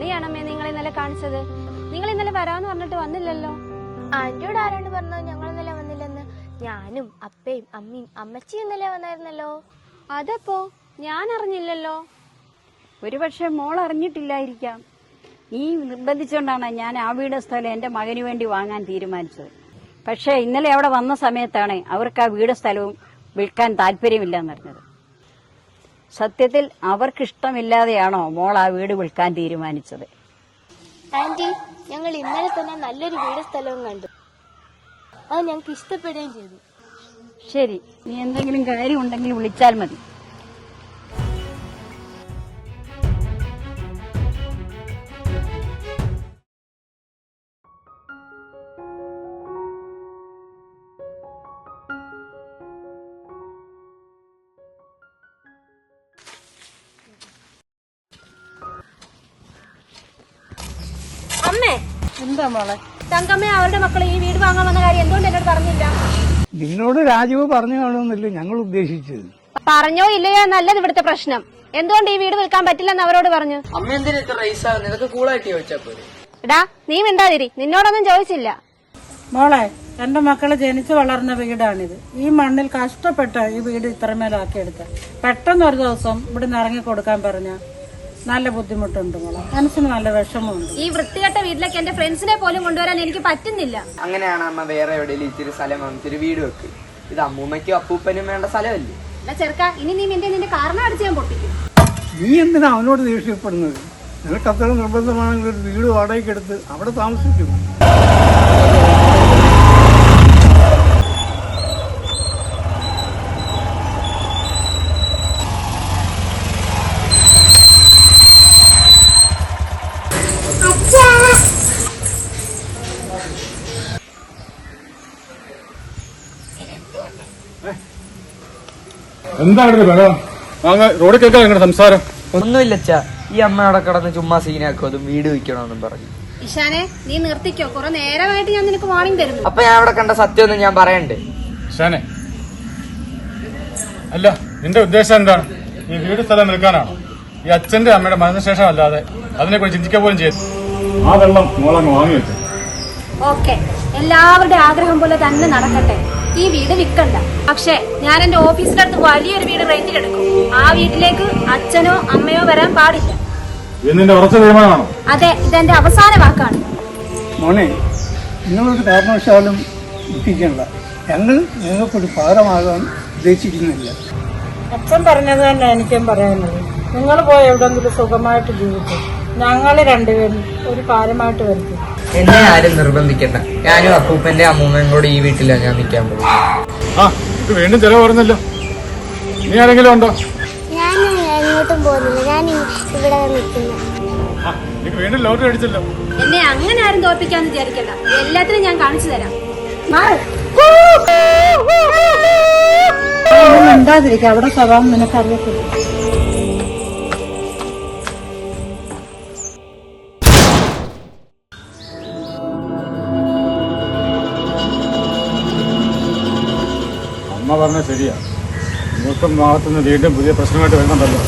എവിടെയാണമ്മേ നിങ്ങൾ ഇന്നലെ കാണിച്ചത്? നിങ്ങൾ ഇന്നലെ വരാന്ന് പറഞ്ഞിട്ട് വന്നില്ലല്ലോ. ആന്റിയോട് ആരാണ്ട് പറഞ്ഞത് ഞങ്ങൾ ഇന്നലെ വന്നില്ലെന്ന്? ഞാനും അപ്പയും അമ്മയും അമ്മച്ചിയും ഇന്നലെ വന്നായിരുന്നല്ലോ. അതപ്പോ ഞാൻ അറിഞ്ഞില്ലല്ലോ. ഒരുപക്ഷെ മോൾ അറിഞ്ഞിട്ടില്ലായിരിക്കാം. നീ നിർബന്ധിച്ചുകൊണ്ടാണ് ഞാൻ ആ വീട് സ്ഥലം എന്റെ മകന് വേണ്ടി വാങ്ങാൻ തീരുമാനിച്ചത്. പക്ഷെ ഇന്നലെ അവിടെ വന്ന സമയത്താണ് അവർക്ക് ആ വീട് സ്ഥലവും വിൽക്കാൻ താല്പര്യമില്ലെന്നറിഞ്ഞത്. സത്യത്തിൽ അവർക്കിഷ്ടമില്ലാതെയാണോ മോൾ ആ വീട് വിൽക്കാൻ തീരുമാനിച്ചത്? ആന്റി, ഞങ്ങൾ ഇന്നലെ തന്നെ നല്ലൊരു വീട് സ്ഥലവും കണ്ടു. അത് ഞങ്ങൾക്ക് ഇഷ്ടപ്പെടുകയും ചെയ്തു. ശരി, നീ എന്തെങ്കിലും കാര്യം ഉണ്ടെങ്കിൽ വിളിച്ചാൽ മതി. അമ്മേ, എന്താ മോളെ? തങ്കമ്മ അവരുടെ മക്കൾ ഈ വീട് വാങ്ങാൻ വന്ന കാര്യം എന്തുകൊണ്ട് എന്നോട് പറഞ്ഞില്ല? നിന്നോട് രാജീവ് പറഞ്ഞു കാണുമെന്നല്ലേ ഞങ്ങൾ ഉദ്ദേശിച്ചത്. പറഞ്ഞോ ഇല്ലയോ എന്നല്ലത് ഇവിടുത്തെ പ്രശ്നം. എന്തുകൊണ്ട് ഈ വീട് വിൽക്കാൻ പറ്റില്ലെന്ന് അവരോട് പറഞ്ഞു? അമ്മ എന്തിനാ ഇത്ര റൈസാ? നിനക്ക് കൂളായിട്ട് ചോദിച്ചാ പോരെ. എടാ, നീ മിണ്ടാതിരി. നിന്നോടൊന്നും ചോദിച്ചില്ല. മോളെ, എന്റെ മക്കള് ജനിച്ചു വളർന്ന വീടാണിത്. ഈ മണ്ണിൽ കഷ്ടപ്പെട്ട് ഈ വീട് ഇത്രമേലാക്കിയെടുത്ത പെട്ടെന്ന് ഒരു ദിവസം ഇവിടുന്ന് ഇറങ്ങി കൊടുക്കാൻ പറഞ്ഞ നല്ല ബുദ്ധിമുട്ടുണ്ട് മോളെ. മനസ്സിന് നല്ല വിഷമമുണ്ട്. ഈ വൃത്തികെട്ട വീട്ടിലേക്ക് എന്റെ ഫ്രണ്ട്സിനെ പോലും കൊണ്ടുവരാൻ എനിക്ക് പറ്റുന്നില്ല. അങ്ങനെയാണ് അമ്മ വേറെ എവിടെയെങ്കിലും ഇത്തിരി സ്ഥലം വാങ്ങിച്ചൊരു വീട് വെക്ക്. ഇത് അമ്മൂമ്മയ്ക്കും അപ്പൂപ്പനും വേണ്ട സ്ഥലമല്ലേ? ചെറുക്ക, ഇനി നീ നിന്റെ കാരണം അടിച്ച് ഞാൻ പൊട്ടിക്കും. നീ എന്തിനാ അവനോട് ദേഷ്യപ്പെടുന്നത്? നിനക്ക് അത്ര നിർബന്ധമാണെങ്കിൽ ഒരു വീട് വാടകയ്ക്ക് എടുത്ത് അവിടെ താമസിക്കും. എന്താണ് റോഡ് കേൾക്കാൻ നിങ്ങളുടെ സംസാരം? ഒന്നുമില്ലച്ചാ, ഈ അമ്മ അവിടെ കിടന്ന് ചുമ്മാ സീനാക്കും. അതും വീട് വിൽക്കണമെന്നും പറഞ്ഞു. ഇഷാനെ, നീ നിർത്തിക്കോ. കുറെ നേരമായിട്ട് ഞാൻ നിനക്ക് വാണിംഗ് തരുന്നു. അപ്പൊ ഞാൻ അവിടെ കണ്ട സത്യമൊന്നും ഞാൻ പറയണ്ടേ? ഷാനെ, അല്ല നിന്റെ ഉദ്ദേശം എന്താണ്? ഈ വീട് സ്ഥലം വിൽക്കാനാണോ? ഈ അച്ഛന്റെ അമ്മയുടെ മരണശേഷം അല്ലാതെ അതിനെ കുറിച്ച് ചിന്തിക്കാൻ പോലും ചെയ്തു. ആ വെള്ളം മോളങ്ങ് വാങ്ങി വെച്ചു. ഓക്കെ, എല്ലാവരുടെ ആഗ്രഹം പോലെ തന്നെ നടക്കട്ടെ. ഈ വീട് വിൽക്കണ്ട. പക്ഷെ ഞാൻ എന്റെ ഓഫീസിന്റെ അടുത്ത് വലിയൊരു വീട് റെന്റിലെടുക്കും. ആ വീട്ടിലേക്ക് അച്ഛനോ അമ്മയോ വരാൻ പാടില്ല. ഇതിന്റെ ഉറച്ച തീരുമാനമാണോ? അതെ, ഇതെന്റെ അവസാന വാക്കാണ്. മോനെ, നിങ്ങളൊരു കാരണവശാലും ദുഃഖിക്കണ്ട. ഞങ്ങൾ നിങ്ങൾക്കൊരു ഭാരമാകാൻ ഉദ്ദേശിക്കുന്നില്ല. അച്ഛൻ പറഞ്ഞത് തന്നെ എനിക്കും പറയാനുള്ളത്. നിങ്ങൾ പോയി എവിടെങ്കിലും സുഖമായിട്ട് ജീവിക്കും. ഞങ്ങൾ രണ്ടുപേരും ഒരു കാര്യമായിട്ട് വരുത്തും. എന്നെ ആരും നിർബന്ധിക്കണ്ട. ഞാനും അപ്പൂപ്പന്റെ അമ്മൂമ്മയും കൂടെ ഈ വീട്ടിലാണ് ഞാൻ നിൽക്കാൻ പോകും. ആ, ഇത് വീണ്ടും ചെലവ് പറഞ്ഞല്ലോ. നീ ആരെങ്കിലും ഉണ്ടോ? ഞാൻ എങ്ങോട്ടും പോകുന്നില്ല. ഞാൻ ഇവിടെ നിൽക്കുന്നു. എനിക്ക് വീണ്ടും ലോട്ടറി അടിച്ചല്ലോ. എന്നെ അങ്ങനെ ആരും തോൽപ്പിക്കാന്ന് വിചാരിക്കണ്ട. എല്ലാത്തിനും ഞാൻ കാണിച്ചു തരാം. മിണ്ടാതിരിക്കുക. അവിടെ സ്വഭാവം നിനക്കറിയത്തില്ല. അമ്മ പറഞ്ഞ ശരിയാ. മൂത്ത ഭാഗത്തുനിന്ന് വീണ്ടും പുതിയ പ്രശ്നമായിട്ട് വരുന്നുണ്ടല്ലോ.